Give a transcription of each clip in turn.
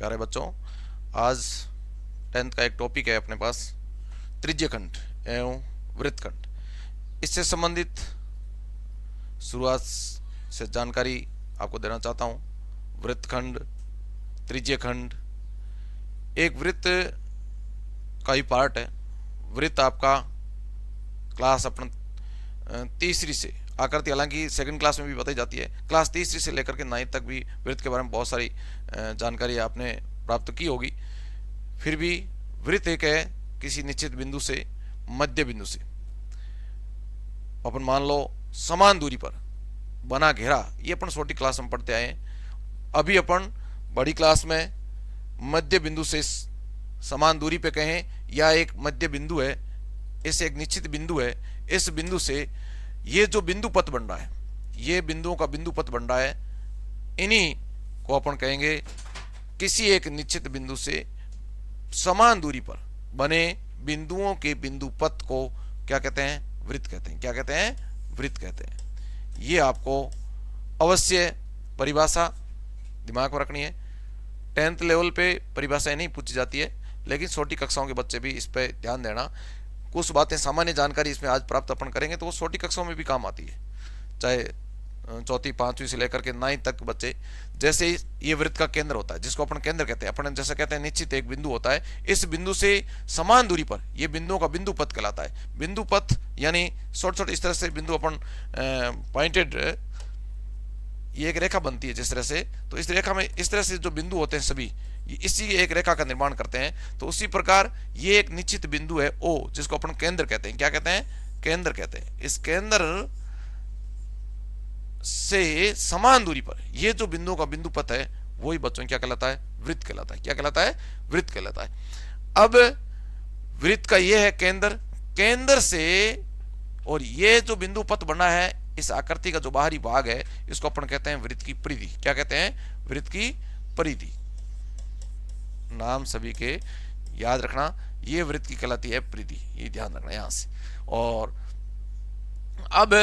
प्यारे बच्चों, आज 10th का एक टॉपिक है अपने पास, त्रिज्यखंड एवं वृत्तखंड। इससे संबंधित शुरुआत से जानकारी आपको देना चाहता हूँ। वृत्तखंड, त्रिज्यखंड एक वृत्त का ही पार्ट है। वृत्त आपका क्लास अपना तीसरी से आकृति, हालांकि सेकंड क्लास में भी बताई जाती है, क्लास तीसरी से लेकर के 9th तक भी वृत्त के बारे में बहुत सारी जानकारी आपने प्राप्त की होगी। फिर भी वृत्त एक है किसी निश्चित बिंदु से मध्य बिंदु से अपन मान लो समान दूरी पर बना घेरा। ये अपन छोटी क्लास में पढ़ते आए हैं। अभी अपन बड़ी क्लास में मध्य बिंदु से समान दूरी पे कहें या एक मध्य बिंदु है, इस एक निश्चित बिंदु है, इस बिंदु से ये जो बिंदु पथ बन रहा है, ये बिंदुओं का बिंदु पथ बन रहा है, इन्हीं को अपन कहेंगे किसी एक निश्चित बिंदु से समान दूरी पर बने बिंदुओं के बिंदु पथ को क्या कहते हैं? वृत्त कहते हैं। क्या कहते हैं? वृत्त कहते हैं। ये आपको अवश्य परिभाषा दिमाग में रखनी है। 10th लेवल पे परिभाषाएं नहीं पूछी जाती है, लेकिन छोटी कक्षाओं के बच्चे भी इस पे ध्यान देना। कुछ बातें सामान्य जानकारी इसमें आज प्राप्त अपन करेंगे तो वो छोटी कक्षाओं में भी काम आती है, चाहे चौथी 5वीं से लेकर के 9th तक बच्चे। जैसे ये वृत्त का केंद्र होता है, जिसको अपन केंद्र कहते हैं, अपन जैसे कहते हैं निश्चित एक बिंदु होता है, इस बिंदु से समान दूरी पर ये बिंदुओं का बिंदु पथ कहलाता है। बिंदु पथ यानी छोटे छोटे इस तरह से बिंदु अपन पॉइंटेड, ये एक रेखा बनती है जिस तरह से, तो इस रेखा में इस तरह से जो बिंदु होते हैं सभी इसी एक रेखा का निर्माण करते हैं। तो उसी प्रकार ये एक निश्चित बिंदु है ओ, जिसको अपन केंद्र कहते हैं। क्या कहते हैं? केंद्र कहते हैं। इस केंद्र से समान दूरी पर ये जो बिंदुओं का बिंदु पथ है वही बच्चों क्या कहलाता है? वृत्त कहलाता है। क्या कहलाता है? वृत्त कहलाता है। अब वृत्त का ये है केंद्र, केंद्र से और ये जो बिंदु पथ बना है, इस आकृति का जो बाहरी भाग है, इसको अपन कहते हैं वृत्त की परिधि। क्या कहते हैं? वृत्त की परिधि। नाम सभी के याद रखना, ये वृत्त की कहलाती है परिधि, ये ध्यान रखना यहां से। और अब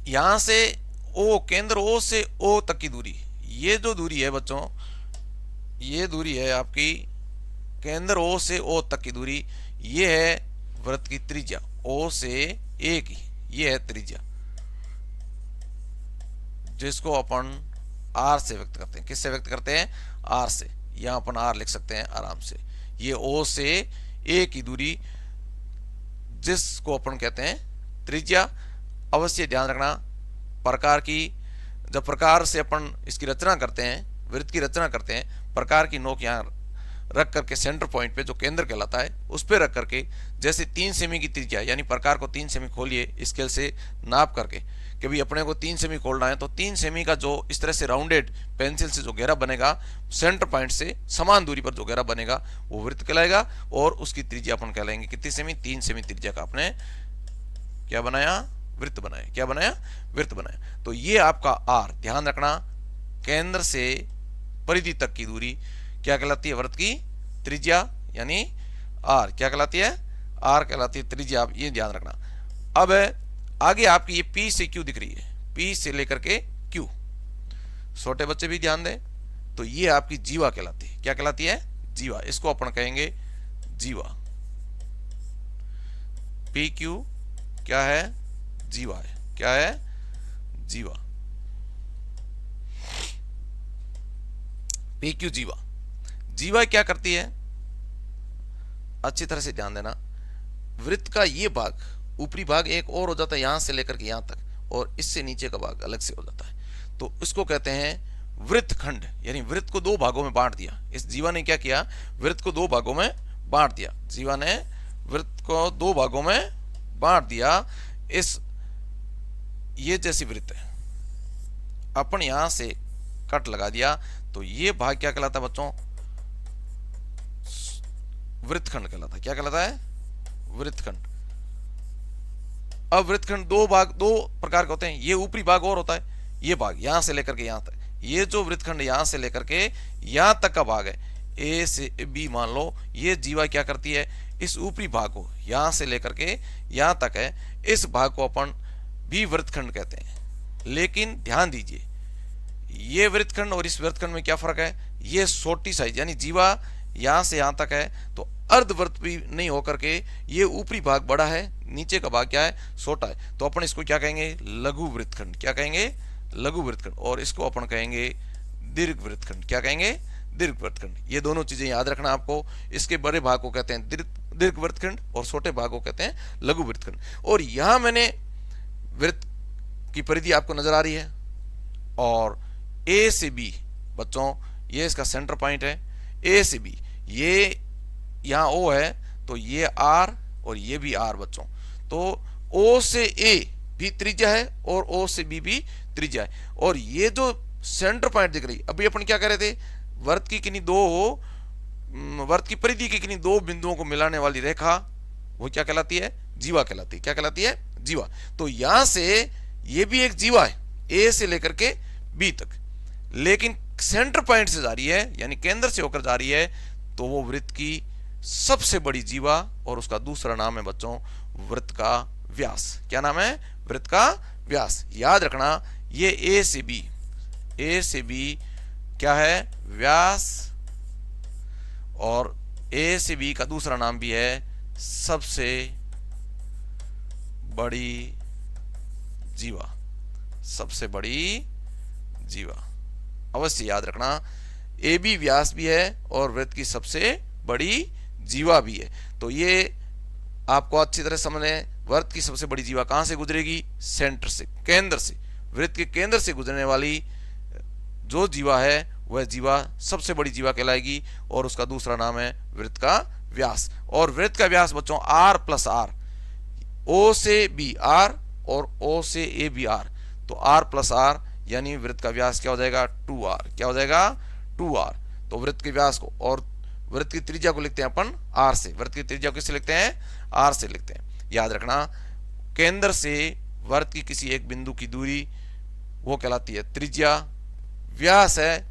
यहां से ओ, केंद्र ओ से ओ तक की दूरी, ये जो दूरी है बच्चों, ये दूरी है आपकी केंद्र ओ से ओ तक की दूरी, ये है वृत्त की त्रिज्या। ओ से ए की ये है त्रिज्या, जिसको अपन आर से व्यक्त करते हैं। किससे व्यक्त करते हैं? आर से। यहां अपन आर लिख सकते हैं आराम से। ये ओ से ए की दूरी, जिसको अपन कहते हैं त्रिज्या। अवश्य ध्यान रखना, प्रकार की जब प्रकार से अपन इसकी रचना करते हैं, वृत्त की रचना करते हैं, प्रकार की नोक यहाँ रख करके सेंटर पॉइंट पे जो केंद्र कहलाता है उस पे रख करके, जैसे 3 सेमी की त्रिज्या, यानी प्रकार को 3 सेमी खोलिए स्केल से नाप करके कि भाई अपने को 3 सेमी खोलना है, तो 3 सेमी का जो इस तरह से राउंडेड पेंसिल से जो घेरा बनेगा, सेंटर पॉइंट से समान दूरी पर जो घेरा बनेगा वो वृत्त कहलाएगा। और उसकी त्रिज्या अपन कहलाएंगे कितनी सेमी? 3 सेमी त्रिज्या का आपने क्या बनाया? वृत्त बनाया। क्या बनाया? वृत्त बनाया। तो ये आपका आर, ध्यान रखना, केंद्र से परिधि तक की दूरी क्या कहलाती है? वृत्त की त्रिज्या, यानी आर। क्या कहलाती है? आर कहलाती है त्रिज्या। आप ये ध्यान रखना। अब आगे आपकी ये पी से क्यू दिख रही है, पी से लेकर के क्यू, छोटे बच्चे भी ध्यान दें, तो ये आपकी जीवा कहलाती है। क्या कहलाती है? जीवा। इसको अपन कहेंगे जीवा। पी क्यू क्या है? जीवा है। क्या है? जीवा। पी क्यू जीवा। जीवा क्या करती है? अच्छी तरह से ध्यान देना, वृत्त का ये भाग, ऊपरी भाग एक और हो जाता है यहां से लेकर के यहां तक, और इससे नीचे का भाग अलग से हो जाता है, तो इसको कहते हैं वृत्तखंड। यानी वृत्त को 2 भागों में बांट दिया। इस जीवा ने क्या किया? वृत्त को 2 भागों में बांट दिया। जीवा ने वृत्त को 2 भागों में बांट दिया। इस ये जैसी वृत्त है, अपन यहां से कट लगा दिया, तो ये भाग क्या कहलाता है बच्चों? वृत्तखंड कहलाता है। क्या कहलाता है? वृत्तखंड। अब वृत्तखंड 2 भाग 2 प्रकार के होते हैं। ये ऊपरी भाग और होता है, ये भाग यहां से लेकर के यहां तक, ये जो वृत्तखंड यहां से लेकर के यहां तक का भाग है, ए से बी मान लो, ये जीवा क्या करती है? इस ऊपरी भाग को यहां से लेकर के यहां तक है, इस भाग को अपन भी वृत्तखंड कहते हैं। लेकिन ध्यान दीजिए, ये वृत्तखंड और इस वृत्तखंड में क्या फर्क है? ये छोटी साइज यानी जीवा यहाँ से यहाँ तक है, तो अर्धवृत्त भी नहीं होकर के ये ऊपरी भाग बड़ा है, नीचे का भाग क्या है, छोटा है, तो अपन इसको क्या कहेंगे, लघु वृत्तखंड। क्या कहेंगे, लघु वृत्तखंड। और इसको अपन कहेंगे दीर्घ वृत्तखंड। क्या कहेंगे, दीर्घ वृत्तखंड। ये दोनों चीजें याद रखना आपको। इसके बड़े भाग को कहते हैं दीर्घ वृत्तखंड और छोटे भाग को कहते हैं लघु वृत्तखंड। और यहां मैंने वृत्त की परिधि आपको नजर आ रही है, और ए से बी बच्चों ये इसका सेंटर पॉइंट है। ए से बी ये यहाँ ओ है, तो ये आर और ये भी आर बच्चों। तो ओ से ए भी त्रिज्या है और ओ से बी भी त्रिज्या है। और ये जो सेंटर पॉइंट दिख रही, अभी अपन क्या कर रहे थे, वृत्त की किन्हीं दो, वृत्त की परिधि की किन्हीं दो बिंदुओं को मिलाने वाली रेखा वो क्या कहलाती है, जीवा कहलाती है। क्या कहलाती है, जीवा। तो यहां से ये भी एक जीवा है, ए से लेकर के बी तक, लेकिन सेंटर पॉइंट से जा रही है यानी केंद्र से होकर जा रही है, तो वो वृत्त की सबसे बड़ी जीवा, और उसका दूसरा नाम है बच्चों वृत्त का व्यास। क्या नाम है, वृत्त का व्यास। याद रखना ये ए से बी क्या है, व्यास, और ए से बी का दूसरा नाम भी है सबसे बड़ी जीवा। सबसे बड़ी जीवा अवश्य याद रखना। ए बी व्यास भी है और वृत्त की सबसे बड़ी जीवा भी है। तो ये आपको अच्छी तरह समझने, वृत्त की सबसे बड़ी जीवा कहां से गुजरेगी, सेंटर से, केंद्र से। वृत्त के केंद्र से गुजरने वाली जो जीवा है वह जीवा सबसे बड़ी जीवा कहलाएगी, और उसका दूसरा नाम है वृत्त का व्यास। और वृत्त का व्यास बच्चों आर प्लस आर, ओ से बी आर और ओ से ए बी आर, तो आर प्लस आर यानी वृत्त का व्यास क्या हो जाएगा, 2r। क्या हो जाएगा, 2r। तो वृत्त के व्यास को और वृत्त की त्रिज्या को लिखते हैं अपन r से। वृत्त की त्रिज्या किससे लिखते हैं, r से लिखते हैं। याद रखना केंद्र से वृत्त की किसी एक बिंदु की दूरी वो कहलाती है त्रिज्या। व्यास है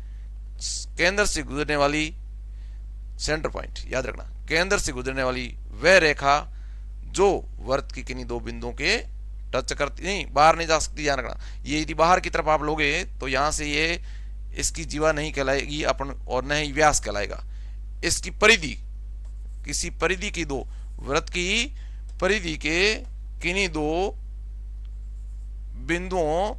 केंद्र से गुजरने वाली, सेंटर पॉइंट। याद रखना केंद्र से गुजरने वाली वह रेखा जो वृत्त की किन्हीं दो बिंदुओं के टच करती, नहीं बाहर नहीं जा सकती। ध्यान रखना, ये यदि बाहर की तरफ आप लोगे तो यहां से ये इसकी जीवा नहीं कहलाएगी अपन, और न ही व्यास कहलाएगा। इसकी परिधि, किसी परिधि की दो, वृत्त की परिधि के किन्हीं दो बिंदुओं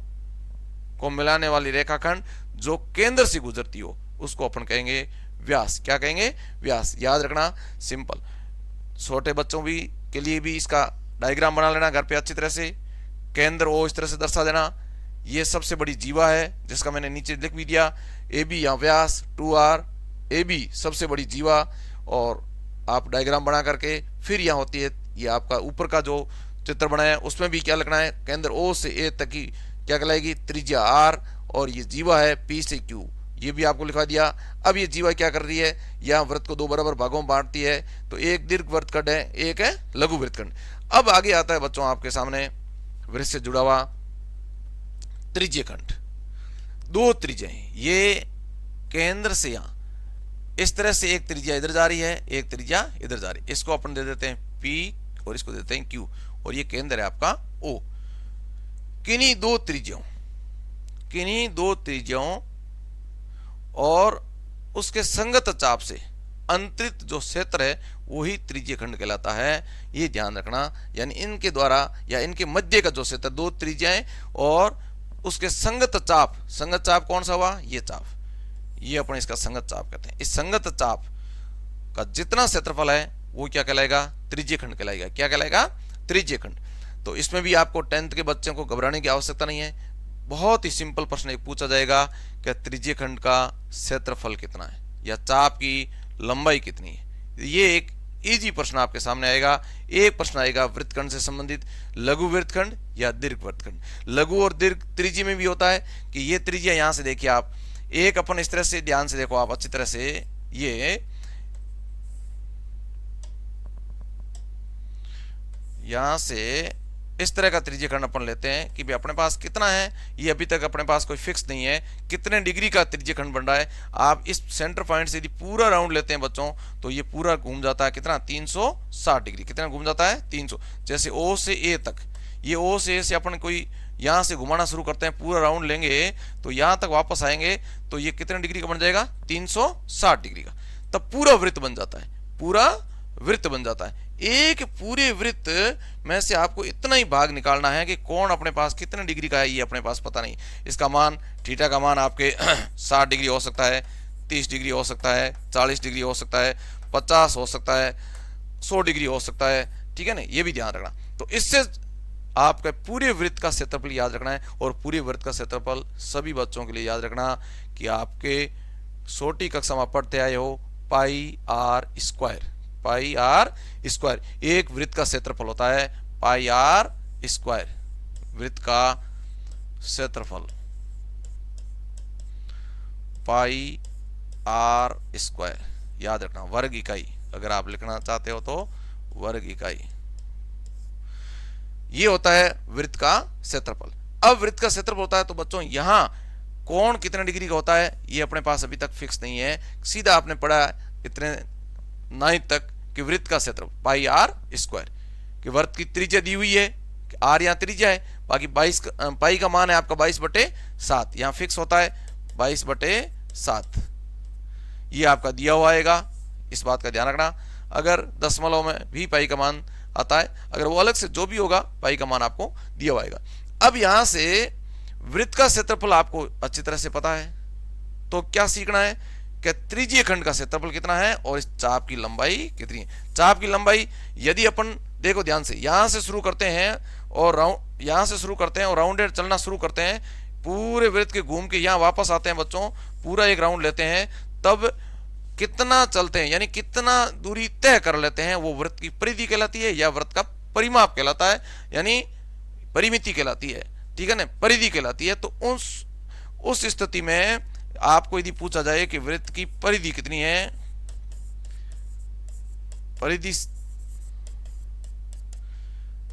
को मिलाने वाली रेखाखंड जो केंद्र से गुजरती हो उसको अपन कहेंगे व्यास। क्या कहेंगे, व्यास। याद रखना सिंपल। छोटे बच्चों भी के लिए भी इसका डायग्राम बना लेना घर पे अच्छी तरह से। केंद्र ओ इस तरह से दर्शा देना, ये सबसे बड़ी जीवा है जिसका मैंने नीचे लिख भी दिया, ए बी या व्यास 2r, ए बी सबसे बड़ी जीवा। और आप डायग्राम बना करके फिर यहाँ होती है ये आपका ऊपर का जो चित्र बनाया उसमें भी क्या लिखना है, केंद्र ओ से ए तक की क्या कहलाएगी, त्रिज्या r, और ये जीवा है p से q, ये भी आपको लिखा दिया। अब ये जीवा क्या कर रही है, यहाँ वृत्त को दो बराबर भागों में बांटती है, तो एक दीर्घ वृत्तखंड है, एक है लघु वृत्तखंड। अब आगे आता है बच्चों आपके सामने वृत्त से जुड़ा हुआ त्रिज्य खंड। दो त्रिज्याएं, ये केंद्र से यहाँ इस तरह से एक त्रिज्या इधर जा रही है, एक त्रिज्या इधर जा रही है। इसको अपन दे देते हैं p और इसको देते हैं q, और ये केंद्र है आपका o। किन्हीं दो त्रिज्याओं और उसके संगत चाप से अंतरित जो क्षेत्र है वही त्रिज्य खंड कहलाता है। ये ध्यान रखना, यानी इनके द्वारा या इनके मध्य का जो क्षेत्र, दो त्रिज्याएं और उसके संगत चाप, संगत चाप कौन सा हुआ, ये चाप, ये अपन इसका संगत चाप कहते हैं। इस संगत चाप का जितना क्षेत्रफल है वो क्या कहलाएगा, त्रिज्य खंड कहलाएगा। क्या कहलाएगा, त्रिज्य खंड। तो इसमें भी आपको 10th के बच्चों को घबराने की आवश्यकता नहीं है। बहुत ही सिंपल प्रश्न एक पूछा जाएगा कि त्रिज्य खंड का क्षेत्रफल कितना है या चाप की लंबाई कितनी है। ये एक इजी प्रश्न आपके सामने आएगा। एक प्रश्न आएगा वृत्तखंड से संबंधित, लघु वृत्तखंड या दीर्घ वृत्तखंड। लघु और दीर्घ त्रिज्य में भी होता है कि ये त्रिज्या यहां से देखिए आप, एक अपन इस तरह से ध्यान से देखो आप अच्छी तरह से, ये यहां से इस तरह का त्रिज्य खंड अपन लेते हैं कि भाई अपने पास कितना है, ये अभी तक अपने पास कोई फिक्स नहीं है, कितने डिग्री का त्रिज्य खंड बन रहा है। आप इस सेंटर पॉइंट से यदि पूरा राउंड लेते हैं बच्चों तो ये पूरा घूम जाता है कितना, 360 डिग्री। कितना घूम जाता है, 300। जैसे ओ से ए तक, ये ओ से ए से अपन कोई यहां से घुमाना शुरू करते हैं, पूरा राउंड लेंगे तो यहां तक वापस आएंगे तो ये कितने डिग्री का बन जाएगा, 360 डिग्री का। तब पूरा वृत्त बन जाता है, पूरा वृत्त बन जाता है। एक पूरे वृत्त में से आपको इतना ही भाग निकालना है कि कोण अपने पास कितने डिग्री का है, ये अपने पास पता नहीं। इसका मान, थीटा का मान आपके 60 डिग्री हो सकता है, 30 डिग्री हो सकता है, 40 डिग्री हो सकता है, 50 हो सकता है, 100 डिग्री हो सकता है, ठीक है ना, ये भी ध्यान रखना। तो इससे आपका पूरे वृत्त का क्षेत्रफल याद रखना है। और पूरे वृत्त का क्षेत्रफल सभी बच्चों के लिए याद रखना कि आपके छोटी कक्षा में पढ़ते आए हो, pi r square, pi r square. एक वृत्त का क्षेत्रफल होता है पाई आर स्क्वायर, वृत्त का क्षेत्रफल पाई आर स्क्वायर, याद रखना। वर्ग इकाई, अगर आप लिखना चाहते हो तो वर्ग इकाई, ये होता है वृत्त का क्षेत्रफल। अब वृत्त का क्षेत्रफल होता है तो बच्चों यहां कोण कितने डिग्री का होता है ये अपने पास अभी तक फिक्स नहीं है। सीधा आपने पढ़ा इतने 9 तक कि वृत्त का क्षेत्रफल पाई आर स्क्वायर, कि वृत्त की त्रिज्या दी हुई है, आर यहाँ त्रिज्या है, बाकी 22 पाई का मान है आपका 22/7, यहाँ फिक्स होता है 22/7, ये आपका दिया हुआ आएगा, इस बात का ध्यान रखना। अगर दशमलव में भी पाई का मान आता है, अगर वो अलग से जो भी होगा पाई का मान आपको दिया हुआ आएगा। अब यहां से वृत्त का क्षेत्रफल आपको अच्छी तरह से पता है, तो क्या सीखना है कि त्रिज्यीय खंड का क्षेत्रफल कितना है और इस चाप की लंबाई कितनी है। चाप की लंबाई यदि अपन देखो ध्यान से, यहां से शुरू करते हैं और राउंडेड चलना शुरू करते हैं, पूरे वृत्त के घूम के यहां वापस आते हैं बच्चों, पूरा एक राउंड लेते हैं, तब कितना चलते हैं यानी कितना दूरी तय कर लेते हैं, वो वृत्त की परिधि कहलाती है या वृत्त का परिमाप कहलाता है, यानी परिमिति कहलाती है, ठीक है ना, परिधि कहलाती है। तो उस स्थिति में आपको यदि पूछा जाए कि वृत्त की परिधि कितनी है, परिधि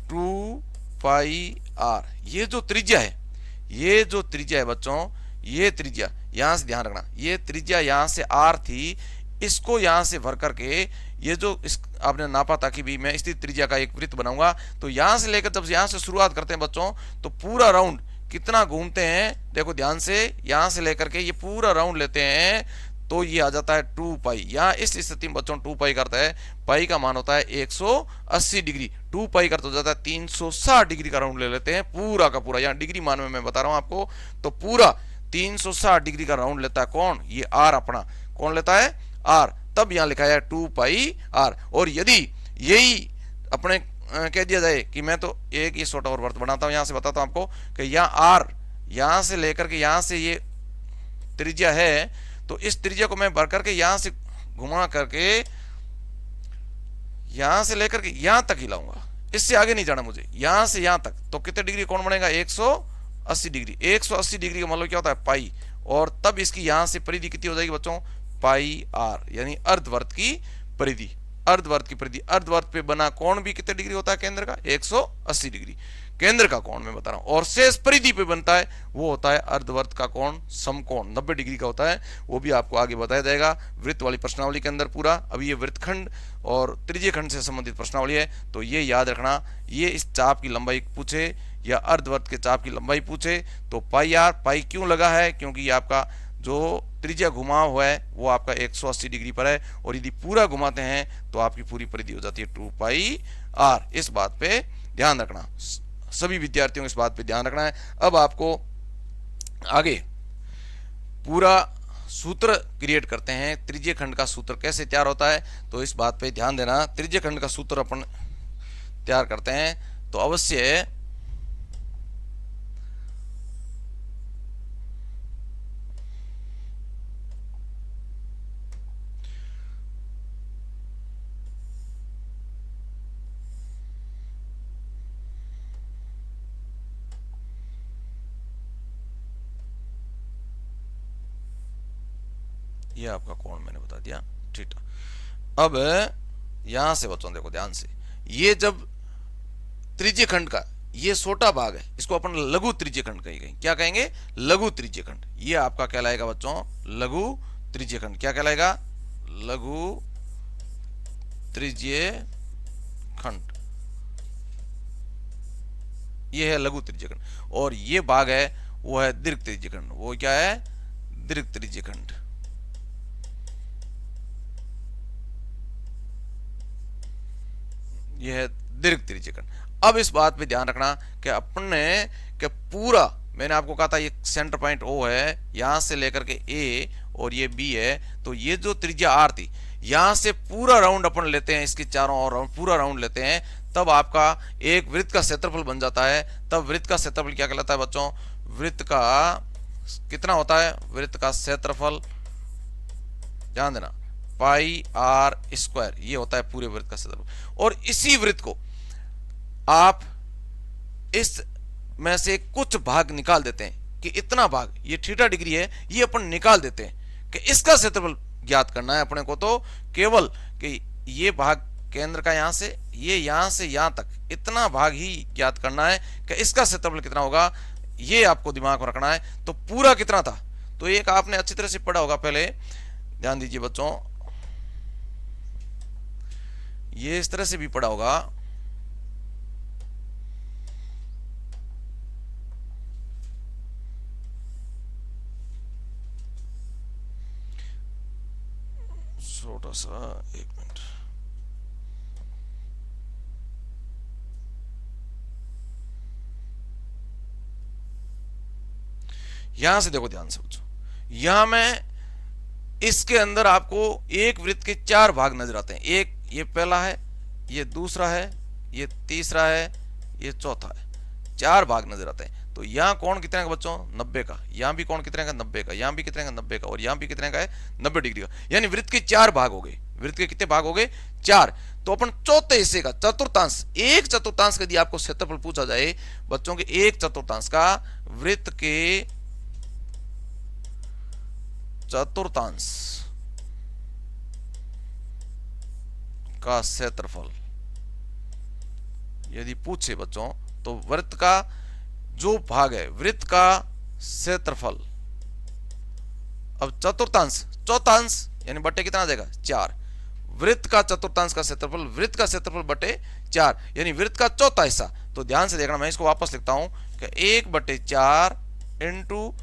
2 पाई आर, ये जो त्रिज्या है बच्चों, ये त्रिज्या यहां से ध्यान रखना, ये त्रिज्या यहां से आर थी, इसको यहां से भर करके ये जो आपने नापा था कि भी मैं स्थित त्रिज्या का एक वृत्त बनाऊंगा, तो यहां से लेकर जब यहां से शुरुआत करते हैं बच्चों तो पूरा राउंड कितना घूमते हैं, देखो ध्यान से, यहां से लेकर के ये पूरा राउंड लेते हैं तो ये आ जाता है 2 पाई। यहाँ इस स्थिति में बच्चों 2 पाई करता है, पाई का मान होता है 180 डिग्री, 2 पाई करता हो जाता है 360 डिग्री का राउंड ले लेते हैं पूरा का पूरा, यहाँ डिग्री मान में मैं बता रहा हूं आपको, तो पूरा 360 डिग्री का राउंड लेता है कौन, ये आर अपना, कौन लेता है, आर। तब यहां लिखा है 2 पाई आर। और यदि यही अपने कह दिया जाए कि मैं तो एक ये छोटा और वृत्त बनाता हूं, यहां से बताता हूं आपको कि यहां आर, यहां से लेकर के यहां से ये त्रिज्या है, तो इस त्रिज्या को मैं भर करके यहां से घुमा करके यहां से लेकर के यहां तक ही लाऊंगा, इससे आगे नहीं जाना मुझे, यहां से यहां तक, तो कितने डिग्री कोण बनेगा, 180 डिग्री। 180 डिग्री का मतलब क्या होता है, पाई, और तब इसकी यहां से परिधि कितनी हो जाएगी बच्चों, पाई आर, यानी अर्धवर्त की परिधि, अर्धवर्त की परिधि। अर्धवर्त पे बना कोण भी कितने डिग्री होता है केंद्र का, 180 डिग्री केंद्र का कोण मैं बता रहा हूं, और शेष परिधि पे बनता है वो होता है अर्धवर्त का कोण, समकोण 90 डिग्री का होता है, वो भी आपको आगे बताया जाएगा वृत्त वाली प्रश्नावली के अंदर पूरा। अभी ये वृत्तखंड और त्रिज्यीय खंड से संबंधित प्रश्नावली है, तो ये याद रखना, ये इस चाप की लंबाई पूछे या अर्धवर्त के चाप की लंबाई पूछे तो पाई आर, पाई क्यों लगा है, क्योंकि ये आपका जो त्रिज्या घुमाव हुआ है वो आपका 180 डिग्री पर है, और यदि पूरा घुमाते हैं तो आपकी पूरी परिधि हो जाती है 2 पाई आर। इस बात पे ध्यान रखना, सभी विद्यार्थियों को इस बात पे ध्यान रखना है। अब आपको आगे पूरा सूत्र क्रिएट करते हैं, त्रिज्यीय खंड का सूत्र कैसे तैयार होता है, तो इस बात पे ध्यान देना। त्रिज्यीय खंड का सूत्र अपन तैयार करते हैं तो अवश्य ये आपका कोण मैंने बता दिया, ठीक है। अब यहां से बच्चों देखो ध्यान से, ये जब त्रिज्यीय खंड का ये छोटा भाग है, इसको अपन लघु त्रिज्यीय खंड कहेंगे, क्या कहेंगे, लघु त्रिज्यीय खंड। ये आपका कहलाएगा बच्चों लघु त्रिज्यीय खंड, क्या कहलाएगा, लघु त्रिज्यीय खंड। ये है लघु त्रिज्यखंड, और ये भाग है वो है दीर्घ त्रिज्यखंड। वो क्या है? दीर्घ त्रिज्यखंड। ये है दीर्घ त्रिज्यखंड। अब इस बात पे ध्यान रखना कि अपने के पूरा, मैंने आपको कहा था ये सेंटर पॉइंट ओ है, यहां से लेकर के ए और ये बी है, तो ये जो त्रिज्या आर थी, यहां से पूरा राउंड अपन लेते हैं, इसके चारों ओर राउंड पूरा राउंड लेते हैं, तब आपका एक वृत्त का क्षेत्रफल बन जाता है। तब वृत्त का क्षेत्रफल क्या कहलाता है बच्चों? वृत्त का कितना होता है? वृत्त का क्षेत्रफल, ध्यान देना, पाई आर स्क्वायर, ये होता है पूरे वृत्त का क्षेत्रफल। और इसी वृत्त को आप इस में से कुछ भाग निकाल देते हैं कि इतना भाग, ये थीटा डिग्री है, ये अपन निकाल देते हैं कि इसका क्षेत्रफल ज्ञात करना है अपने को, तो केवल कि ये भाग केंद्र का यहां से यहां तक इतना भाग ही ज्ञात करना है कि इसका क्षेत्रफल कितना होगा, ये आपको दिमाग में रखना है। तो पूरा कितना था? तो एक आपने अच्छी तरह से पढ़ा होगा, पहले ध्यान दीजिए बच्चों, ये इस तरह से भी पढ़ा होगा, छोटा सा, एक मिनट, यहां से देखो ध्यान से बच्चों, यहां मैं इसके अंदर आपको एक वृत्त के चार भाग नजर आते हैं। एक ये पहला है, ये दूसरा है, ये तीसरा है, ये चौथा है, चार भाग नजर आते हैं। तो यहाँ कोण कितने का बच्चों? 90 का। यहाँ भी कोण कितने का? 90 का। यहाँ भी कितने का? 90 का। और यहाँ भी कितने का है? 90 डिग्री का। यानी वृत्त के चार भाग हो गए। वृत्त के कितने भाग हो गए? चार। तो अपन चौथे हिस्से का चतुर्थांश, एक चतुर्थांश यदि आपको क्षेत्रफल पूछा जाए बच्चों के, एक चतुर्थांश का वृत्त के चतुर्थांश का क्षेत्रफल यदि पूछे बच्चों, तो वृत्त का जो भाग है, वृत्त का क्षेत्रफल, अब चतुर्थांश, चौथांश यानी बटे कितना आ जाएगा? 4। वृत्त का चतुर्थांश का क्षेत्रफल, वृत्त का क्षेत्रफल बटे 4, यानी वृत्त का चौथा हिस्सा। तो ध्यान से देखना, मैं इसको वापस लिखता हूं कि 1/4 इंटू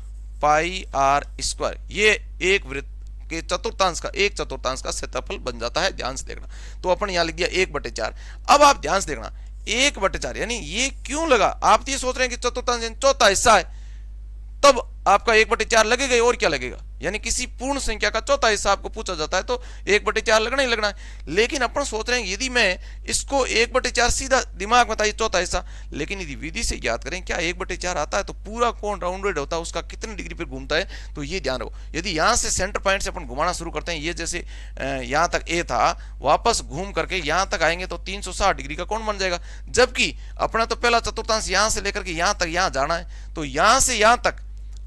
पाई आर स्क्वायर, ये एक वृत्त के चतुर्थांश का, एक चतुर्थांश का क्षेत्रफल बन जाता है। ध्यान से देखना, तो अपन यहां लिख दिया 1/4। अब आप ध्यान से देखना, 1/4 यानी ये क्यों लगा? आप ये सोच रहे हैं कि चतुर्थांश चौथा हिस्सा है, तब आपका 1/4 लगेगा, और क्या लगेगा? यानी किसी पूर्ण संख्या का चौथा हिस्सा आपको पूछा जाता है तो 1/4 लगना ही लगना है। लेकिन अपन सोच रहे हैं यदि मैं इसको 1/4 सीधा दिमाग में था, ये चौथा हिस्सा, लेकिन यदि विधि से ज्ञात करें क्या 1/4 आता है तो पूरा कोण राउंडेड होता है, उसका कितने डिग्री पर घूमता है, तो ये ध्यान रखो। यदि यहां से सेंटर पॉइंट से अपन घुमाना शुरू करते हैं, ये जैसे यहां तक ए था, वापस घूम करके यहां तक आएंगे तो 360 डिग्री का कोण बन जाएगा। जबकि अपना तो पहला चतुर्थांश यहां से लेकर के यहां तक यहां जाना है, तो यहां से यहां तक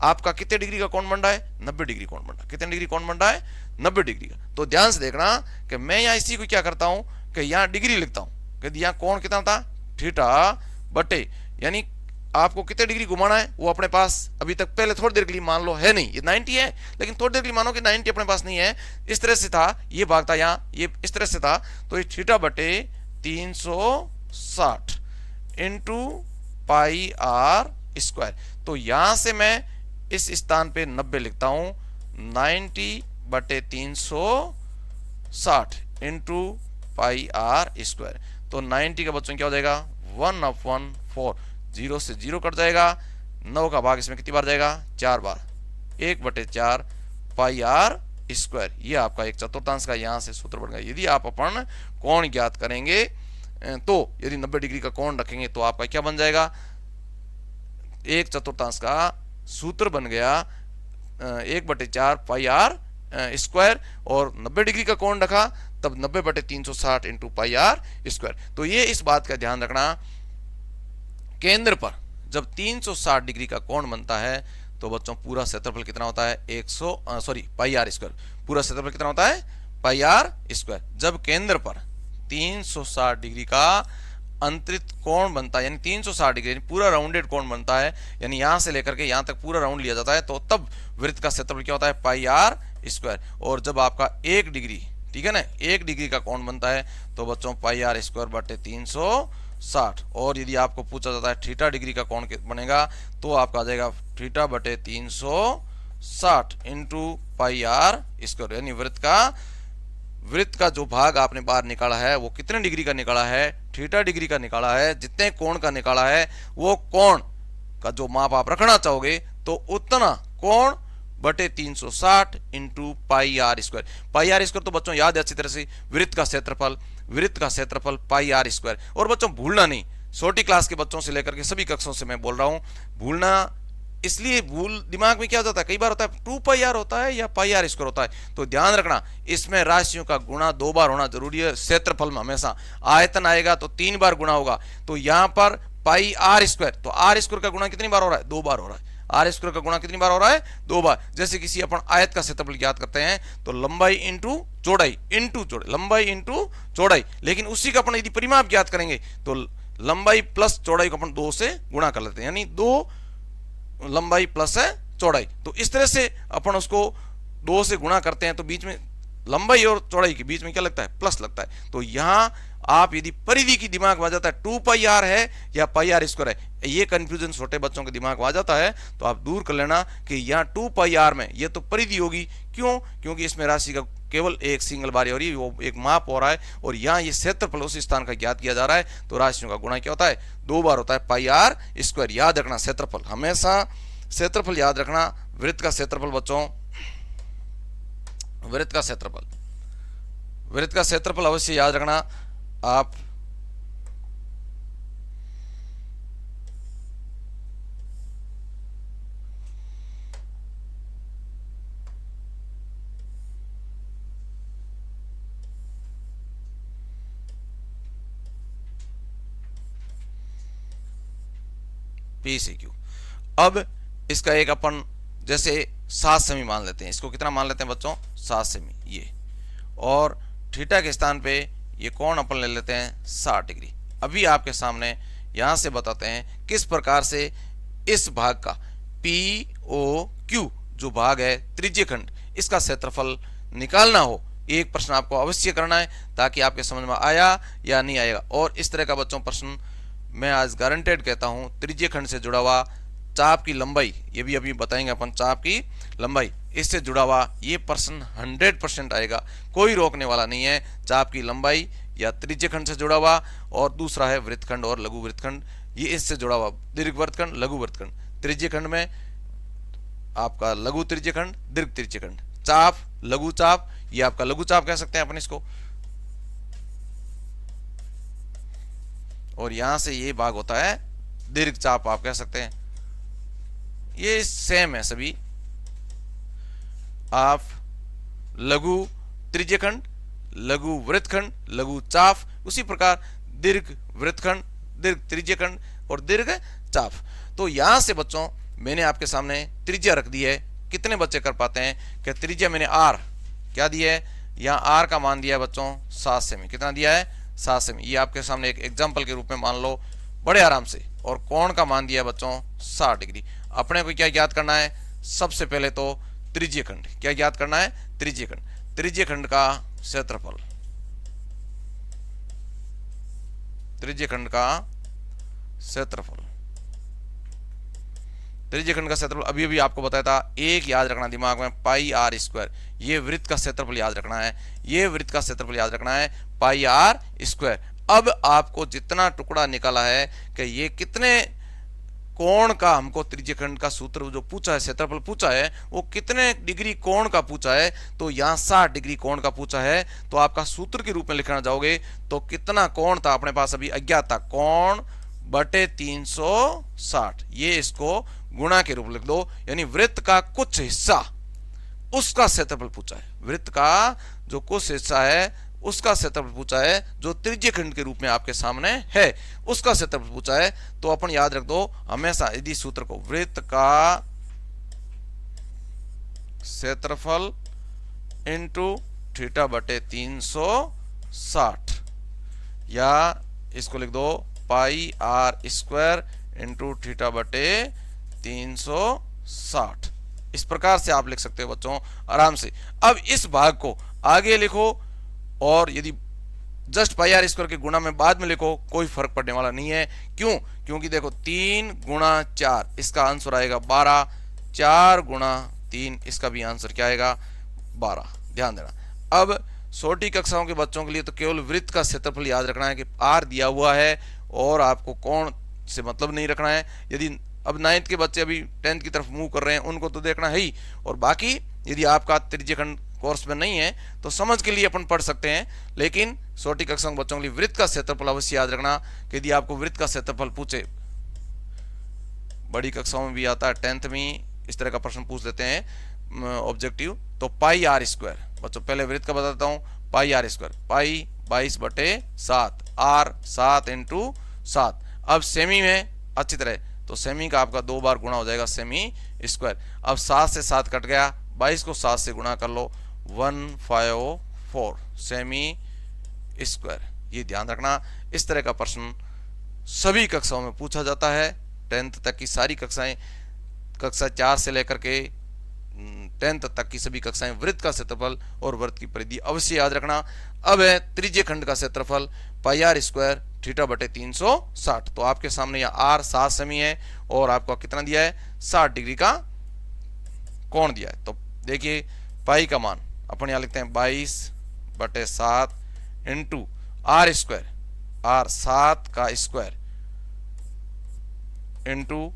आपका कितने डिग्री का कोण बन रहा है? 90 डिग्री कोण बन रहा है। कितने डिग्री कोण बन रहा है? 90 डिग्री का। तो ध्यान से देखना कि मैं यहां इसी को क्या करता हूं कि यहां डिग्री लिखता हूं कि यहां कोण कितना था? थीटा बटे, यानी आपको कितने डिग्री घुमाना है वो अपने पास अभी तक पहले थोड़ी देर के लिए मान लो है नहीं, ये 90 है, लेकिन थोड़ी देर के लिए मानो कि 90 अपने पास नहीं है, इस तरह से था, ये भाग था यहाँ, ये इस तरह से था, तो ये थीटा बटे 360 इंटू पाई आर स्क्वायर। तो यहां से मैं इस स्थान पे 90 लिखता हूं, 90/360 इंटू पाई आर स्क्वायर। तो 90 का बच्चों क्या हो जाएगा? 1/4, 0 से 0 कट जाएगा, 9 का भाग इसमें कितनी बार जाएगा? 4 बार, 1/4 पाई आर स्क्वायर। ये आपका एक चतुर्थांश का यहां से सूत्र बन गया। यदि आप अपन कोण ज्ञात करेंगे तो यदि 90 डिग्री का कोण रखेंगे तो आपका क्या बन जाएगा? एक चतुर्थांश का सूत्र बन गया 1/4 पाई आर स्क्वायर, और 90 डिग्री का कोण रखा तब 90/360 इंटू पाई आर स्क्वायर। तो ये इस बात का ध्यान रखना, केंद्र पर जब 360 डिग्री का कोण बनता है तो बच्चों पूरा क्षेत्रफल कितना होता है? पाई आर स्क्वायर। पूरा क्षेत्रफल कितना होता है? पाई आर स्क्वायर। जब केंद्र पर 360 डिग्री का अंतरित कोण बनता है, यानी 360 डिग्री यानी पूरा राउंडेड कोण बनता है, यानी यहां से लेकर के यहां तक पूरा राउंड लिया जाता है, तो तब वृत्त का क्षेत्रफल क्या होता है? पाई आर स्क्वायर। और जब आपका 1 डिग्री, ठीक है ना, 1 डिग्री का कोण बनता है तो बच्चों पाई आर स्क्वायर बटे 360 360। और यदि आपको पूछा जाता है थीटा डिग्री का कोण बनेगा तो आपका आ जाएगा थीटा बटे 360 इंटू पाई आर स्क्वायर। यानी वृत्त का जो भाग आपने बाहर निकाला है वो कितने डिग्री का निकाला है, थीटा डिग्री का निकाला है। जितने कोण का निकाला है वो कोण का जो माप आप रखना चाहोगे तो उतना कोण बटे 360 into pi r square. Pi r square तो बच्चों याद है अच्छी तरह से, वृत्त का क्षेत्रफल पाई आर स्क्वायर। और बच्चों भूलना नहीं, छोटी क्लास के बच्चों से लेकर के सभी कक्षों से मैं बोल रहा हूं, भूलना इसलिए भूल दिमाग में क्या जाता है, कई बार होता है 2 पाई आर होता है या पाई आर स्क्वायर होता है। तो ध्यान रखना इसमें राशियों का गुणा 2 बार होना जरूरी है। क्षेत्रफल में हमेशा आयतन आएगा तो 3 बार गुणा होगा। तो यहां पर पाई आर स्क्वायर, तो आर स्क्वायर का गुणा कितनी बार हो रहा है, 2 बार हो रहा है। आर स्क्वायर का गुणा कितनी बार हो रहा है, 2 बार। जैसे किसी अपन आयत का क्षेत्रफल ज्ञात करते हैं तो लंबाई इंटू चौड़ाई लंबाई इंटू चौड़ाई। लेकिन उसी का अपन यदि परिमाप ज्ञात करेंगे तो लंबाई प्लस चौड़ाई को अपन 2 से गुणा कर लेते हैं, यानी 2 लंबाई प्लस है चौड़ाई। तो इस तरह से अपन उसको 2 से गुणा करते हैं तो बीच में लंबाई और चौड़ाई के बीच में क्या लगता है, प्लस लगता है। तो यहां आप यदि परिधि की दिमाग में आ जाता है 2 पाई आर है या पाई आर स्क्वायर है, ये कंफ्यूजन छोटे बच्चों के दिमाग में आ जाता है तो आप दूर कर लेना कि यहाँ 2 पाई आर में ये तो परिधि होगी। क्यों, क्योंकि इसमें राशि का केवल एक सिंगल बार हो रही है, वो एक माप हो रहा है। और यहाँ ये क्षेत्रफल उस स्थान का ज्ञात किया जा रहा है तो राशियों का गुणा क्या होता है, 2 बार होता है पाई आर स्क्वायर। याद रखना क्षेत्रफल, हमेशा क्षेत्रफल याद रखना। वृत्त का क्षेत्रफल बच्चों, वृत्त का क्षेत्रफल अवश्य याद रखना आप। P C Q. अब इसका एक अपन जैसे 7 सेमी मान लेते हैं, इसको कितना मान लेते हैं बच्चों, 7 सेमी ये। और थीटा के स्थान पे ये कोण अपन ले लेते हैं 60 डिग्री। अभी आपके सामने यहां से बताते हैं किस प्रकार से इस भाग का पी ओ क्यू जो भाग है त्रिज्यीय खंड, इसका क्षेत्रफल निकालना हो। एक प्रश्न आपको अवश्य करना है ताकि आपके समझ में आया या नहीं आएगा। और इस तरह का बच्चों प्रश्न मैं आज गारंटेड कहता हूं, त्रिज्यीय खंड से जुड़ा हुआ चाप की लंबाई, ये भी अभी बताएंगे अपन, चाप की लंबाई इससे जुड़ा हुआ ये प्रश्न 100% आएगा, कोई रोकने वाला नहीं है। चाप की लंबाई या त्रिज्यीय खंड से जुड़ा हुआ, और दूसरा है वृत्तखंड और लघु वृत्तखंड, ये इससे जुड़ा हुआ दीर्घ वृत्तखंड, लघु वृत्तखंड। त्रिज्यीय खंड में आपका लघु त्रिज्यीय खंड, दीर्घ त्रिज्यीय खंड, चाप, लघु चाप, ये आपका लघु चाप कह सकते हैं अपन इसको। और यहां से ये भाग होता है दीर्घ चाप आप कह सकते हैं। ये सेम है सभी, आप लघु त्रिज्यीय खंड, लघु वृत्तखंड, लघु चाप, उसी प्रकार दीर्घ वृत्तखंड, दीर्घ त्रिज्यीय खंड और दीर्घ चाप। तो यहां से बच्चों मैंने आपके सामने त्रिज्या रख दी है। कितने बच्चे कर पाते हैं कि त्रिज्या मैंने आर क्या दिया है, यहां आर का मान दिया है बच्चों 7 सेमी। कितना दिया है, 7 सेमी। ये आपके सामने एक एग्जाम्पल के रूप में मान लो बड़े आराम से। और कोण का मान दिया है बच्चों 60 डिग्री। अपने को क्या ज्ञात करना है, सबसे पहले तो त्रिज्यीय खंड, क्या ज्ञात करना है, त्रिज्यीय खंड। त्रिज्यीय खंड का क्षेत्रफल, त्रिज्यीय खंड का क्षेत्रफल, त्रिज्यीय खंड का क्षेत्रफल अभी अभी आपको बताया था। एक याद रखना दिमाग में, पाई आर स्क्वायर। ये वृत्त का क्षेत्रफल याद रखना है, ये वृत्त का क्षेत्रफल याद रखना है, पाई आर स्क्वायर। अब आपको जितना टुकड़ा निकाला है कि ये कितने कोण का हमको त्रिज्यीय खंड का सूत्र जो पूछा है, क्षेत्रफल पूछा है, वो कितने डिग्री कोण का पूछा है, तो यहाँ 60 डिग्री कोण का पूछा है। तो आपका सूत्र के रूप में लिखना जाओगे तो कितना कोण था अपने पास अभी अज्ञात था, कोण बटे 360, ये इसको गुणा के रूप लिख दो। यानी वृत्त का कुछ हिस्सा उसका क्षेत्रफल पूछा है, वृत्त का जो कुछ हिस्सा है उसका क्षेत्रफल पूछा है, जो त्रिज्यीय खंड के रूप में आपके सामने है उसका क्षेत्रफल पूछा है। तो अपन याद रख दो हमेशा यदि सूत्र को, वृत्त का क्षेत्रफल इंटू थीटा बटे 360, या इसको लिख दो पाई आर स्क्वायर इंटू थीटा बटे 360। इस प्रकार से आप लिख सकते हो बच्चों आराम से। अब इस भाग को आगे लिखो, और यदि जस्ट पाई आर स्क्वायर के गुणा में बाद में लिखो, कोई फर्क पड़ने वाला नहीं है। क्यों? क्योंकि देखो 3 गुणा 4 इसका आंसर आएगा 12, 4 गुणा 3 इसका भी आंसर क्या आएगा 12। ध्यान देना। अब छोटी कक्षाओं के बच्चों के लिए तो केवल वृत्त का क्षेत्रफल याद रखना है कि आर दिया हुआ है और आपको कोण से मतलब नहीं रखना है। यदि अब 9th के बच्चे अभी 10th की तरफ मूव कर रहे हैं उनको तो देखना है ही, और बाकी यदि आपका त्रिज्यखंड कोर्स में नहीं है तो समझ के लिए अपन पढ़ सकते हैं, लेकिन छोटी कक्षाओं के बच्चों के लिए वृत्त का क्षेत्रफल अवश्य याद रखना कि यदि आपको वृत्त का क्षेत्रफल पूछे, बड़ी कक्षाओं में भी आता है, 10th में इस तरह का प्रश्न पूछ लेते हैं ऑब्जेक्टिव, तो पाई आर स्क्वायर। बच्चों पहले वृत्त का बताता हूं, पाई आर स्क्वायर, पाई 22/7, आर 7 × 7। अब सेमी में अच्छी तरह, तो सेमी का आपका 2 बार गुणा हो जाएगा सेमी स्क्वायर। अब 7 से 7 कट गया, 22 को 7 से गुणा कर लो, 154 सेमी स्क्वायर। ये ध्यान रखना, इस तरह का प्रश्न सभी कक्षाओं में पूछा जाता है। 10th तक की सारी कक्षाएं, कक्षा 4 से लेकर के 10th तक की सभी कक्षाएं वृत्त का क्षेत्रफल और वृत्त की परिधि अवश्य याद रखना। अब है त्रिज्य खंड का क्षेत्रफल पाई आर स्क्वायर θ/360। तो आपके सामने यहाँ आर 7 सेमी है और आपको कितना दिया है 60 डिग्री का कोण दिया है। तो देखिए पाई का मान अपन यहाँ लिखते हैं 22/7 × आर स्क्वायर, आर 7 का स्क्वायर इंटू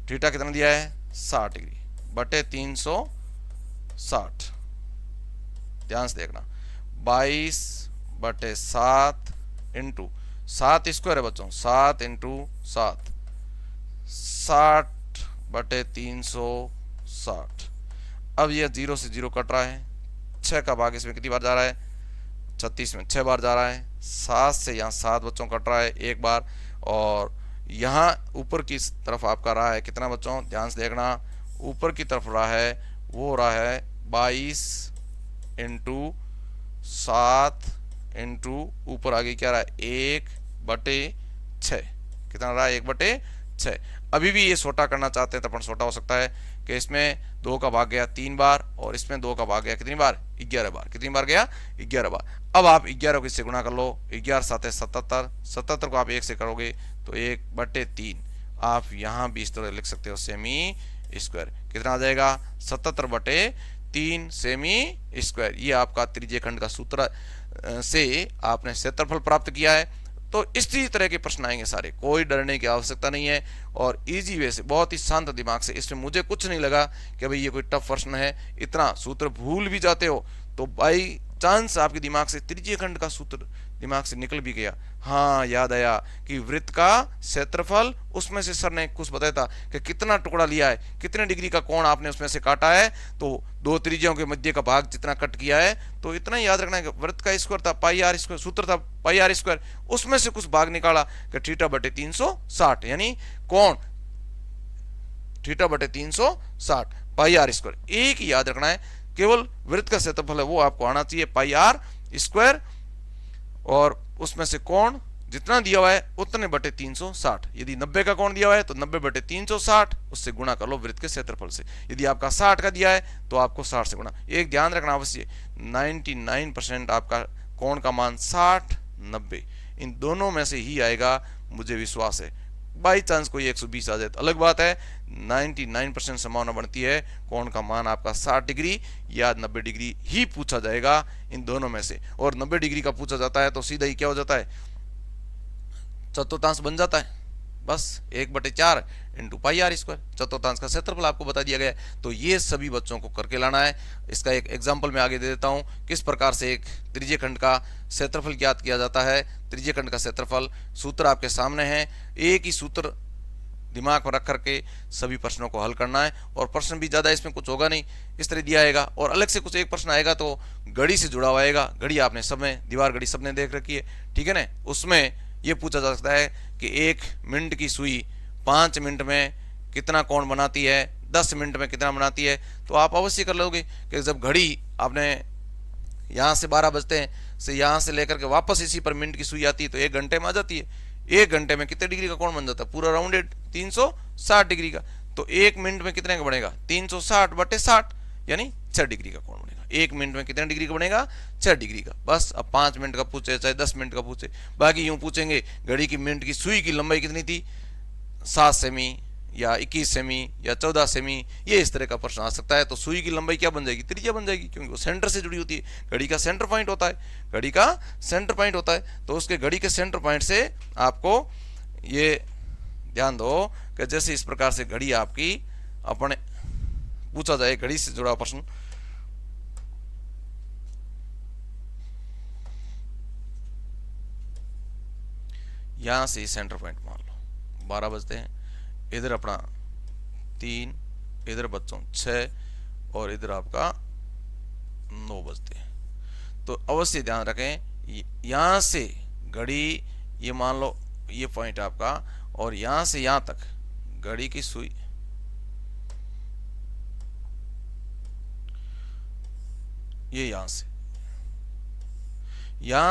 थीटा कितना दिया है 60 डिग्री बटे 360। ध्यान से देखना, 22/7 इंटू 7 स्क्वायर है बच्चों, 7 × 7, 60/360। अब ये 0 से 0 कट रहा है, 6 का भाग इसमें कितनी बार जा रहा है 36 में 6 बार जा रहा है, 7 से यहाँ 7 बच्चों कट रहा है 1 बार, और यहाँ ऊपर की तरफ आपका रहा है कितना बच्चों, ध्यान से देखना, ऊपर की तरफ रहा है वो रहा है 22 × 7 इंटू ऊपर आगे क्या रहा है 1/6, कितना रहा है 1/6। अभी भी ये छोटा करना चाहते हैं तो अपन छोटा हो सकता है कि इसमें 2 का भाग गया 3 बार और इसमें 2 का भाग गया कितनी बार 11 बार। कितनी बार गया 11 बार। अब आप 11 को इससे गुणा कर लो, 11 7 77, 77 को आप 1 से करोगे तो 1/3। आप यहाँ भी इस तरह लिख सकते हो सेमी स्क्वायर। कितना आ जाएगा 77/3 सेमी स्क्वायर। ये आपका त्रिज्य खंड का सूत्र से आपने क्षेत्रफल प्राप्त किया है। तो इसी तरह के प्रश्न आएंगे सारे, कोई डरने की आवश्यकता नहीं है, और इजी वे से बहुत ही शांत दिमाग से, इसमें मुझे कुछ नहीं लगा कि भाई ये कोई टफ प्रश्न है। इतना सूत्र भूल भी जाते हो तो बाई चांस आपके दिमाग से त्रिज्य खंड का सूत्र दिमाग से निकल भी गया, हाँ याद आया कि वृत्त का क्षेत्रफल, उसमें से सर ने कुछ बताया था कि कितना टुकड़ा लिया है, कितने डिग्री का कोण आपने उसमें से काटा है, तो 2 त्रिज्याओं के मध्य का भाग जितना कट किया है, तो इतना याद रखना है कि वृत्त का स्क्वायर था पाई आर स्क्वायर, सूत्र था पाई आर स्क्वायर, उसमें से कुछ भाग निकाला कि θ/360, यानी कोण θ/360 पाई आर स्क्वायर। एक ही याद रखना है, केवल वृत्त का क्षेत्रफल है वो आपको आना चाहिए पाई आर स्क्वायर, और उसमें से कोण जितना दिया हुआ है उतने बटे 360। यदि 90 का कोण दिया हुआ है तो 90/360 उससे गुणा कर लो वृत्त के क्षेत्रफल से। यदि आपका 60 का दिया है तो आपको 60 से गुणा। एक ध्यान रखना अवश्य, 99% आपका कोण का मान 60 90 इन दोनों में से ही आएगा, मुझे विश्वास है। बाई चांस कोई 120 आ जाए तो अलग बात है, 99% संभावना बनती है कोण का मान आपका 60 डिग्री या 90 डिग्री ही पूछा जाएगा इन दोनों में से। और 90 डिग्री का पूछा जाता है तो सीधा ही क्या हो जाता है, चतुर्थांश बन जाता है, बस 1/4 इंटू पाई आर स्क्वायर, चतुर्थांश का क्षेत्रफल आपको बता दिया गया है। तो ये सभी बच्चों को करके लाना है। इसका एक एग्जाम्पल मैं आगे दे देता हूँ, किस प्रकार से एक त्रिज्य खंड का क्षेत्रफल ज्ञात किया जाता है। त्रिज्य खंड का क्षेत्रफल सूत्र आपके सामने है, एक ही सूत्र दिमाग में रख करके सभी प्रश्नों को हल करना है, और प्रश्न भी ज़्यादा इसमें कुछ होगा नहीं, इस तरह दिया आएगा। और अलग से कुछ एक प्रश्न आएगा तो घड़ी से जुड़ा हुआ आएगा, घड़ी आपने सब में दीवार घड़ी सबने देख रखी है, ठीक है ना। उसमें ये पूछा जा सकता है कि 1 मिनट की सुई 5 मिनट में कितना कोण बनाती है, 10 मिनट में कितना बनाती है। तो आप अवश्य कर लोगे कि जब घड़ी आपने यहाँ से 12 बजते हैं से यहाँ से लेकर के वापस इसी पर मिनट की सुई आती है तो 1 घंटे में आ जाती है। 1 घंटे में कितने डिग्री का कोण बन जाता है, पूरा राउंडेड 360 डिग्री का। तो 1 मिनट में कितने का बनेगा 360/60, यानी 6 डिग्री का कोण बनेगा। 1 मिनट में कितने डिग्री का बनेगा? 6 डिग्री का। बस अब 5 मिनट का पूछे चाहे 10 मिनट का पूछे, बाकी यूं पूछेंगे घड़ी की मिनट की सुई की लंबाई कितनी थी, 7 सेमी या 21 सेमी या 14 सेमी, ये इस तरह का प्रश्न आ सकता है। तो सुई की लंबाई क्या बन जाएगी? त्रिज्या बन जाएगी, क्योंकि वो सेंटर से जुड़ी होती है। घड़ी का सेंटर पॉइंट होता है, घड़ी का सेंटर पॉइंट होता है। तो उसके घड़ी के सेंटर पॉइंट से आपको ये ध्यान दो कि जैसे इस प्रकार से घड़ी आपकी अपने पूछा जाए, घड़ी से जुड़ा प्रश्न, यहां से सेंटर पॉइंट मान लो 12 बजते हैं, इधर अपना 3, इधर बच्चों 6 और इधर आपका 9 बजते हैं। तो अवश्य ध्यान रखें, यहां से घड़ी, ये मान लो ये पॉइंट आपका, और यहां से यहां तक घड़ी की सुई, ये यहां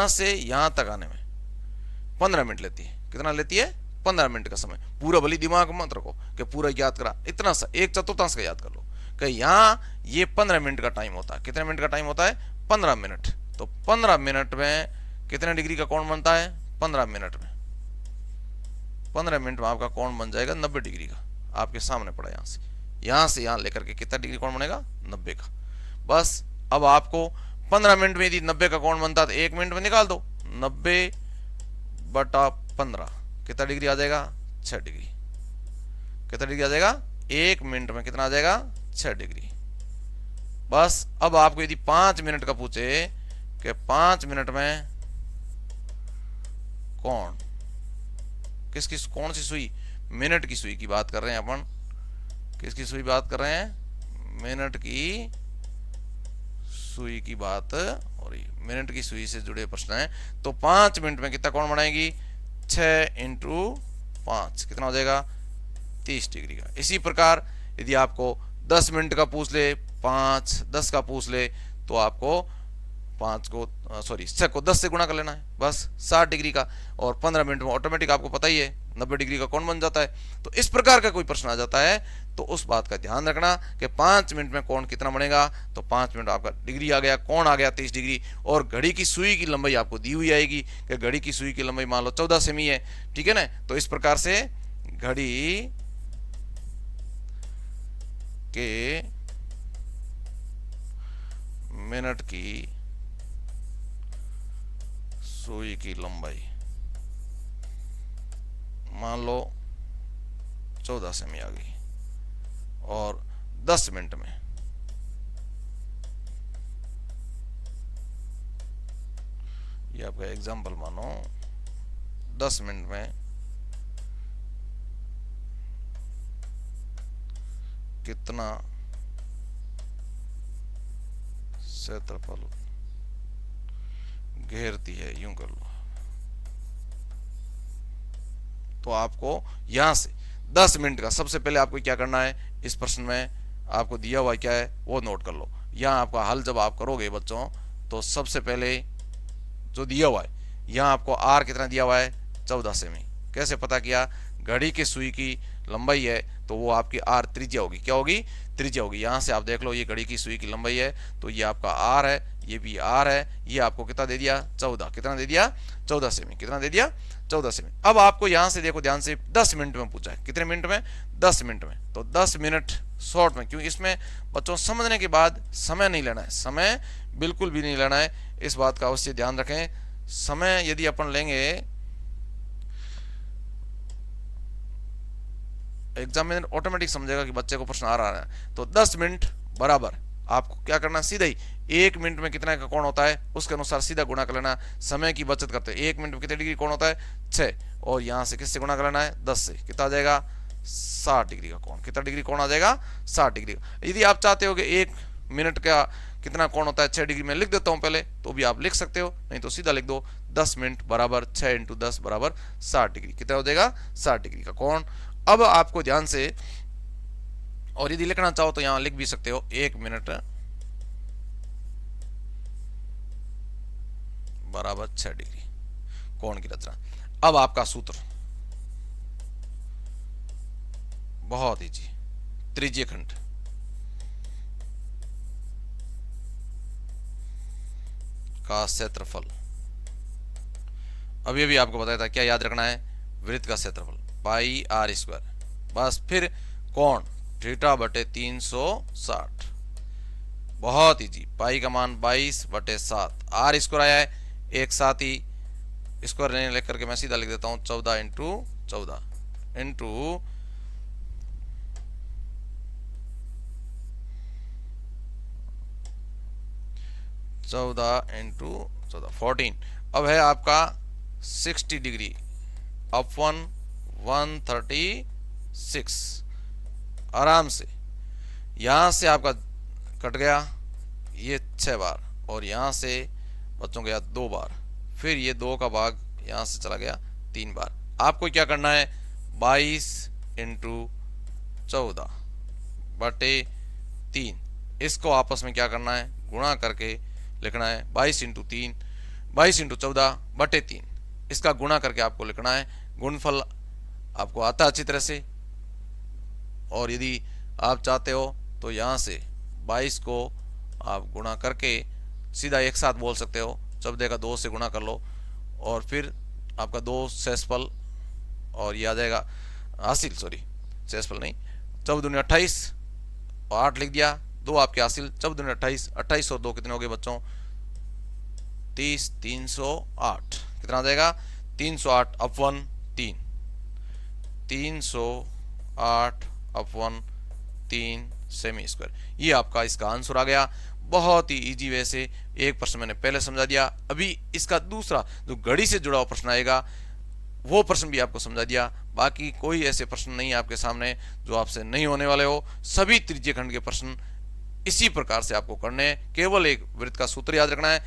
से यहां तक आने में 15 मिनट लेती है। कितना लेती है? 15 मिनट का समय। पूरा भली दिमाग मत रखो कि पूरा याद करा, इतना सा 1/4 का याद कर लो कि यहाँ ये 15 मिनट का टाइम होता है। कितने मिनट का टाइम होता है? 15 मिनट। तो 15 मिनट में कितने डिग्री का कोण बनता है? 15 मिनट में 15 मिनट में आपका कोण बन जाएगा 90 डिग्री का। आपके सामने पड़ा, यहाँ से यहाँ लेकर के कितना डिग्री कोण बनेगा? 90 का। बस अब आपको 15 मिनट में यदि 90 का कोण बनता है तो 1 मिनट में निकाल दो, 90/15 कितना डिग्री आ जाएगा? 6 डिग्री। कितना डिग्री आ जाएगा? 1 मिनट में कितना आ जाएगा? 6 डिग्री। बस अब आपको यदि 5 मिनट का पूछे कि 5 मिनट में कोण, किसकी, कौन सी सुई? मिनट की सुई की बात कर रहे हैं अपन। किसकी सुई बात कर रहे हैं? मिनट की सुई की बात हो रही है। मिनट की सुई से जुड़े प्रश्न है। तो 5 मिनट में कितना कोण बनाएगी? 6 × 5 कितना हो जाएगा? 30 डिग्री का। इसी प्रकार यदि आपको 10 मिनट का पूछ ले, 5, 10 का पूछ ले, तो आपको 6 को 10 से गुणा कर लेना है, बस 60 डिग्री का। और 15 मिनट में ऑटोमेटिक आपको पता ही है 90 डिग्री का कोण बन जाता है। तो इस प्रकार का कोई प्रश्न आ जाता है तो उस बात का ध्यान रखना कि 5 मिनट में कोण कितना बनेगा। तो 5 मिनट आपका डिग्री आ गया, कोण आ गया 30 डिग्री। और घड़ी की सुई की लंबाई आपको दी हुई आएगी कि घड़ी की सुई की लंबाई मान लो 14 सेमी है, ठीक है ना। तो इस प्रकार से घड़ी के मिनट की सुई की लंबाई मान लो 14 सेमी आ गई, और 10 मिनट में ये आपका एग्जाम्पल मानो, 10 मिनट में कितना क्षेत्रफल घेरती है, यूं कर लो। तो आपको यहां से 10 मिनट का सबसे पहले आपको क्या करना है, इस प्रश्न में आपको दिया हुआ क्या है वो नोट कर लो। यहां आपका हल जब आप करोगे बच्चों, तो सबसे पहले जो दिया हुआ है, यहां आपको आर कितना दिया हुआ है? 14 सेमी। कैसे पता किया? घड़ी की सुई की लंबाई है तो वो आपकी आर त्रिज्या होगी। क्या होगी? त्रिज्या होगी। यहां से आप देख लो, ये घड़ी की सुई की लंबाई है तो ये आपका आर है, ये भी आर है। ये आपको कितना दे दिया? 14। कितना दे दिया? 14 सेमी। कितना दे दिया? 14 सेमी। अब आपको यहां से देखो ध्यान से, 10 मिनट में पूछा है। कितने मिनट में? 10 मिनट में। तो 10 मिनट शॉर्ट में, क्योंकि इसमें बच्चों समझने के बाद समय नहीं लेना है, समय बिल्कुल भी नहीं लेना है। इस बात का अवश्य ध्यान रखें। समय यदि अपन लेंगे, एग्जामिनर ऑटोमेटिक समझेगा कि बच्चे को प्रश्न आ रहा है। तो 10 मिनट बराबर आपको क्या करना, सीधा ही 1 मिनट में कितना का कोण होता है उसके अनुसार सीधा गुणा कर लेना। समय की बचत करते हैं। 1 मिनट में कितने डिग्री कोण होता है? 6। और यहां से किससे गुणा कर लेना है? 10 से। कितना आ जाएगा? 60 डिग्री का कोण। कितना डिग्री कोण आ जाएगा? 60 डिग्री का। यदि आप चाहते हो कि 1 मिनट का कितना कोण होता है 6 डिग्री में, लिख देता हूं पहले, तो भी आप लिख सकते हो, नहीं तो सीधा लिख दो 10 मिनट बराबर 6 × 10 बराबर 60 डिग्री। कितना हो जाएगा? 60 डिग्री का कोण। अब आपको ध्यान से, और यदि लिखना चाहो तो यहां लिख भी सकते हो 1 मिनट बराबर 6 डिग्री कोण की रचना। अब आपका सूत्र बहुत इजी, त्रिज्यखंड का क्षेत्रफल। अभी अभी आपको बताया था, क्या याद रखना है? वृत्त का क्षेत्रफल पाई आर स्क्वायर। बस फिर कोण थीटा बटे 360। बहुत इजी, पाई का मान 22/7, आर स्क्वायर आया है, एक साथ ही स्क्वायर लेने लेकर के मैं सीधा लिख देता हूं 14 इंटू 14 इंटू 14। अब है आपका 60 डिग्री अपन 136। आराम से यहां से आपका कट गया ये 6 बार, और यहां से बच्चों गया 2 बार, फिर ये 2 का भाग यहां से चला गया 3 बार। आपको क्या करना है? 22 इंटू 14 बटे 3, इसको आपस में क्या करना है? गुणा करके लिखना है 22 इंटू 3, 22 इंटू 14 बटे 3, इसका गुणा करके आपको लिखना है। गुणफल आपको आता अच्छी तरह से, और यदि आप चाहते हो तो यहाँ से 22 को आप गुणा करके सीधा एक साथ बोल सकते हो, 14 का 2 से गुणा कर लो, और फिर आपका 2 शेषफल, और ये आ जाएगा हासिल, सॉरी शेषफल नहीं, 14 दूनी 28 और 8 लिख दिया, 2 आपके हासिल, 14 दूनी 28, 28 और 2 कितने हो गए बच्चों? 30, 308। कितना आ जाएगा? 308 अपन 3, 308 अपन 3 सेमी स्क्वायर। ये आपका इसका आंसर आ गया। बहुत ही इजी वे से एक प्रश्न मैंने पहले समझा दिया, अभी इसका दूसरा जो घड़ी से जुड़ा हुआ प्रश्न आएगा वो प्रश्न भी आपको समझा दिया। बाकी कोई ऐसे प्रश्न नहीं है आपके सामने जो आपसे नहीं होने वाले हो। सभी त्रिज्यीय खंड के प्रश्न इसी प्रकार से आपको करने हैं। केवल एक वृत्त का सूत्र याद रखना है,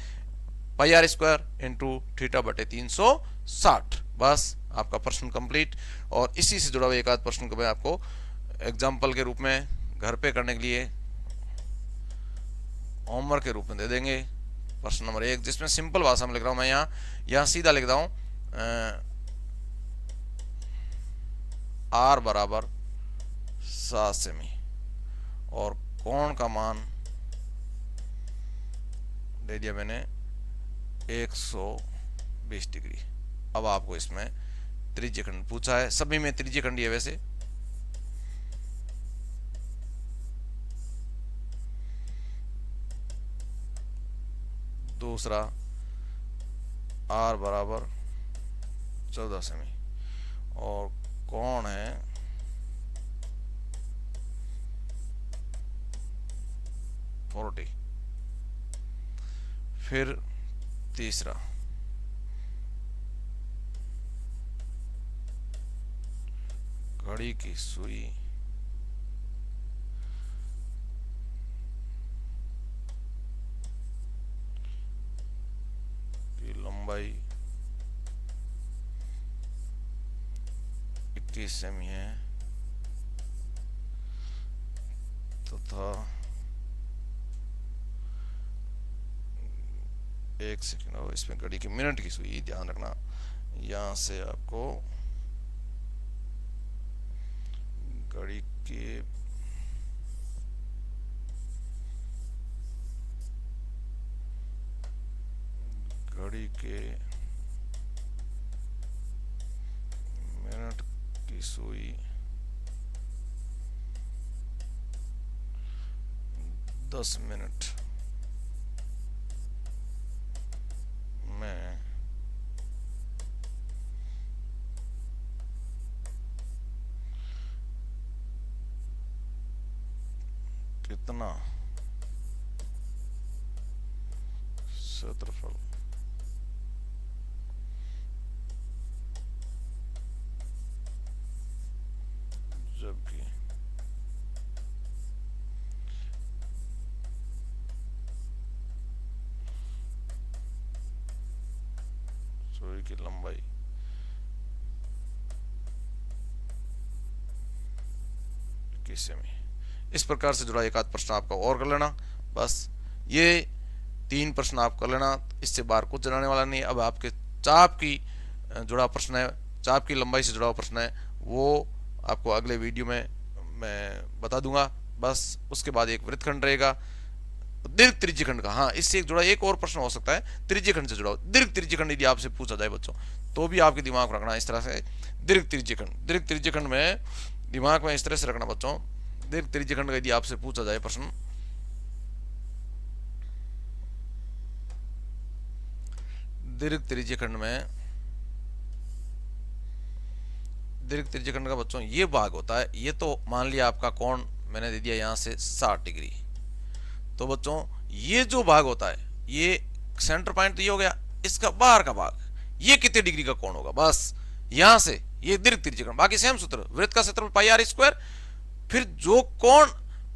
पाई आर स्क्वायर इंटू थीटा बटे 360। बस आपका प्रश्न कंप्लीट। और इसी से जुड़ा हुआ एक आध प्रश्न को मैं आपको एग्जाम्पल के रूप में घर पे करने के लिए होमवर्क के रूप में दे देंगे। प्रश्न नंबर 1, जिसमें सिंपल भाषा में लिख रहा हूं मैं, यहाँ सीधा लिख रहा हूं आर बराबर 7 सेमी और कोण का मान दे दिया मैंने 120 डिग्री। अब आपको इसमें त्रिज्यीय खंड पूछा है, सभी में त्रिज्यीय खंड है वैसे। दूसरा आर बराबर 14 सेमी और कोण है 40। फिर तीसरा घड़ी की सुई की लंबाई 21 सेमी है तथा 1 सेकंड, और इसमें घड़ी की मिनट की सुई ध्यान रखना। यहां से आपको घड़ी के मिनट की सुई 10 मिनट में कितना क्षेत्रफल जबकि सुई की लंबाई 21 सेमी। इस प्रकार से जुड़ा एक आध प्रश्न आपका और कर लेना। बस ये 3 प्रश्न आप कर लेना, इससे बाहर कुछ जनाने वाला नहीं। अब आपके चाप की जुड़ा प्रश्न है, चाप की लंबाई से जुड़ा हुआ प्रश्न है, वो आपको अगले वीडियो में मैं बता दूंगा। बस उसके बाद एक वृत्तखंड रहेगा, दीर्घ त्रिज्यखंड का, हाँ इससे एक जुड़ा एक और प्रश्न हो सकता है त्रिज्यखंड से जुड़ा हुआ। दीर्घ त्रिज्यखंड यदि आपसे पूछा जाए बच्चों, तो भी आपके दिमाग में रखना इस तरह से, दीर्घ त्रिज्यखंड, दीर्घ त्रिज्यखंड में दिमाग में इस तरह से रखना बच्चों। दीर्घ त्रिज्यखंड का यदि आपसे पूछा जाए प्रश्न, दीर्घ त्रिज्यखंड में, दीर्घ त्रिज्यखंड का बच्चों ये भाग होता है, ये तो मान लिया आपका कोण मैंने दे दिया यहां से 60 डिग्री, तो बच्चों ये जो भाग होता है, ये सेंटर पॉइंट तो ये हो गया, इसका बाहर का भाग ये कितने डिग्री का कोण होगा, बस यहां से ये दीर्घ त्रिज्यखंड। बाकी सेम सूत्र, वृत्त का क्षेत्रफल पाई आर स्क्वायर, फिर जो कोण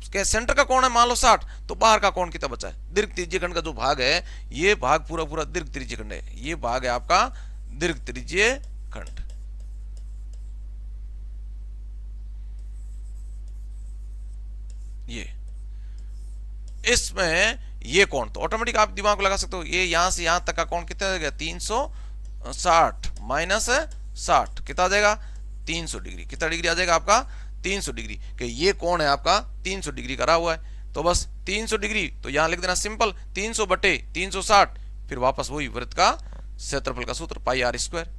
के सेंटर का कोण है मान लो 60, तो बाहर का कोण कितना बचा है, दीर्घ त्रिज्यखंड का जो भाग है, ये भाग पूरा पूरा दीर्घ त्रिज्यखंड है, ये भाग है आपका दीर्घ त्रिज्यखंड। ये इसमें ये कोण तो ऑटोमेटिक आप दिमाग लगा सकते हो, ये यहां से यहां तक का कोण कितना आ गया 360 माइनस 60 कितना आ जाएगा 300 डिग्री, कितना डिग्री आ जाएगा आपका 300 डिग्री, कि ये कोण है आपका 300 डिग्री करा हुआ है, तो बस 300 डिग्री तो यहां लिख देना सिंपल 300 बटे 360, फिर वापस वही वृत्त का क्षेत्रफल का सूत्र पाई आर स्क्वायर।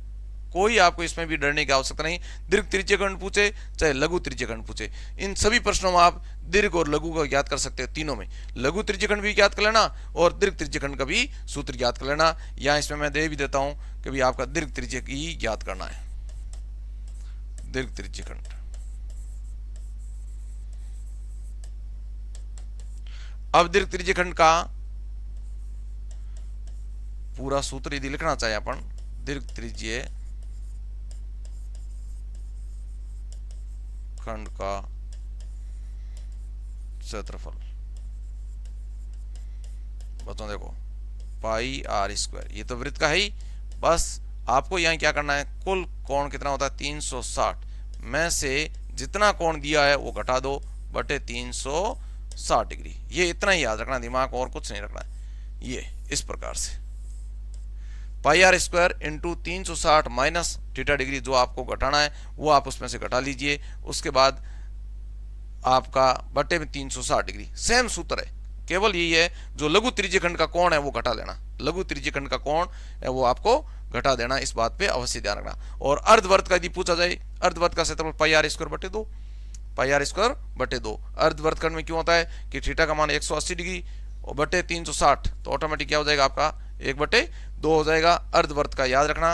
कोई आपको इसमें भी डरने की आवश्यकता नहीं, दीर्घ त्रिज्यखंड पूछे चाहे लघु त्रिज्यखंड पूछे, इन सभी प्रश्नों में आप दीर्घ और लघु का ज्ञात कर सकते हो, तीनों में लघु त्रिज्यखंड भी ज्ञात कर लेना और दीर्घ त्रिज्यखंड का भी सूत्र ज्ञात कर लेना। यहां इसमें मैं दे भी देता हूं कि भी आपका दीर्घ त्रिज्य ही ज्ञात करना है, दीर्घ त्रिज्यखंड। अब दीर्घ त्रिज्यखंड का पूरा सूत्र यदि लिखना चाहे अपन, दीर्घ त्रिज्य खंड का क्षेत्रफल बच्चों देखो पाई आर स्क्वायर, ये तो वृत्त का है ही, बस आपको यहां क्या करना है, कुल कोण कितना होता है 360 में से जितना कोण दिया है वो घटा दो बटे 360 डिग्री, ये इतना ही याद रखना, दिमाग और कुछ नहीं रखना है। ये इस प्रकार से pi r square into 360 minus theta degree, जो आपको घटाना है वो आप उसमें से घटा लीजिए, उसके बाद आपका बटे में 360 डिग्री, सेम सूत्र है, केवल यही है जो लघु त्रिज्यखंड का कोण है वो घटा लेना, लघु त्रिज्यखंड का कोण है वो आपको घटा देना, इस बात पे अवश्य ध्यान रखना। और अर्धवर्त का यदि पूछा जाए, अर्धवर्त का क्षेत्रफल पाई आर स्क्वायर बटे 2, पाई आर स्क्वायर बटे 2, अर्धवर्त खंड में क्यों होता है कि थीटा का मान 180 डिग्री और बटे 360, तो ऑटोमेटिक क्या हो जाएगा आपका 1/2 हो जाएगा। अर्धवर्त का याद रखना,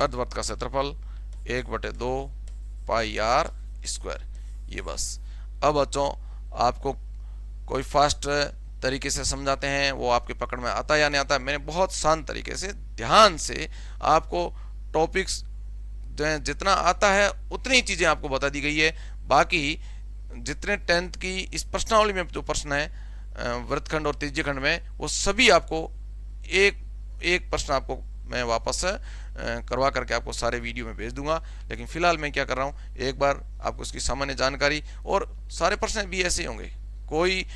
अर्धवर्त का क्षेत्रफल 1/2 पाई आर स्क्वायर, ये बस। अब बच्चों आपको कोई फास्ट तरीके से समझाते हैं, वो आपके पकड़ में आता है या नहीं आता है, मैंने बहुत शांत तरीके से ध्यान से आपको टॉपिक्स जितना आता है उतनी ही चीजें आपको बता दी गई है। बाकी जितने 10th की इस प्रश्नावली में जो प्रश्न है वृत्तखंड और त्रिज्यखंड में, वो सभी आपको एक एक प्रश्न आपको मैं वापस करवा करके आपको सारे वीडियो में भेज दूंगा। लेकिन फिलहाल मैं क्या कर रहा हूँ, एक बार आपको इसकी सामान्य जानकारी, और सारे प्रश्न भी ऐसे होंगे, कोई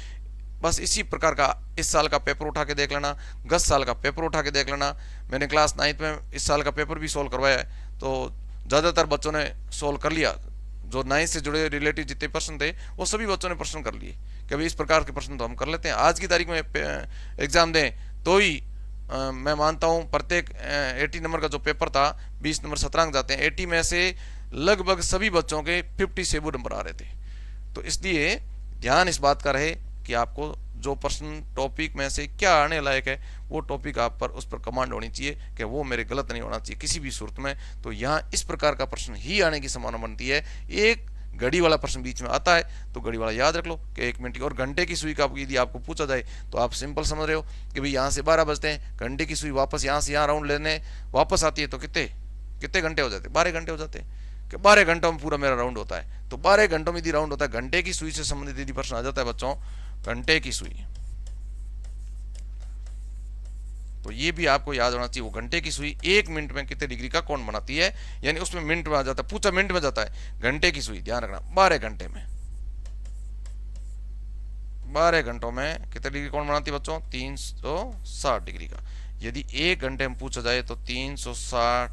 बस इसी प्रकार का इस साल का पेपर उठा के देख लेना, गत साल का पेपर उठा के देख लेना। मैंने क्लास 9th में इस साल का पेपर भी सोल्व करवाया है, तो ज़्यादातर बच्चों ने सोल्व कर लिया, जो 9th से जुड़े रिलेटिव जितने प्रश्न थे वो सभी बच्चों ने प्रश्न कर लिए कि भाई इस प्रकार के प्रश्न तो हम कर लेते हैं। आज की तारीख में एग्जाम दें तो ही मैं मानता हूं प्रत्येक 80 नंबर का जो पेपर था 20 नंबर 17 अंक जाते हैं, 80 में से लगभग सभी बच्चों के 50 से वो नंबर आ रहे थे। तो इसलिए ध्यान इस बात का रहे कि आपको जो प्रश्न टॉपिक में से क्या आने लायक है वो टॉपिक आप पर उस पर कमांड होनी चाहिए कि वो मेरे गलत नहीं होना चाहिए किसी भी सूरत में। तो यहाँ इस प्रकार का प्रश्न ही आने की संभावना बनती है। एक घड़ी वाला प्रश्न बीच में आता है तो घड़ी वाला याद रख लो कि 1 मिनट की, और घंटे की सुई का यदि आपको पूछा जाए तो आप सिंपल समझ रहे हो कि भाई यहाँ से 12 बजते हैं, घंटे की सुई वापस यहाँ से यहाँ राउंड लेने वापस आती है तो कितने कितने घंटे हो जाते हैं, 12 घंटे हो जाते हैं, कि 12 घंटों में पूरा मेरा राउंड होता है। तो 12 घंटों में यदि राउंड होता है, घंटे की सुई से संबंधित यदि प्रश्न आ जाता है बच्चों, घंटे की सुई, तो ये भी आपको याद होना चाहिए। वो घंटे की सुई 1 मिनट में कितने डिग्री का कोण बनाती है, यानी उसमें मिनट में आ जाता है, पूछा मिनट में जाता है। घंटे की सुई ध्यान रखना 12 घंटे में, 12 घंटों में कितने डिग्री कोण बनाती है बच्चों, 360 डिग्री का। यदि 1 घंटे में पूछा जाए तो 360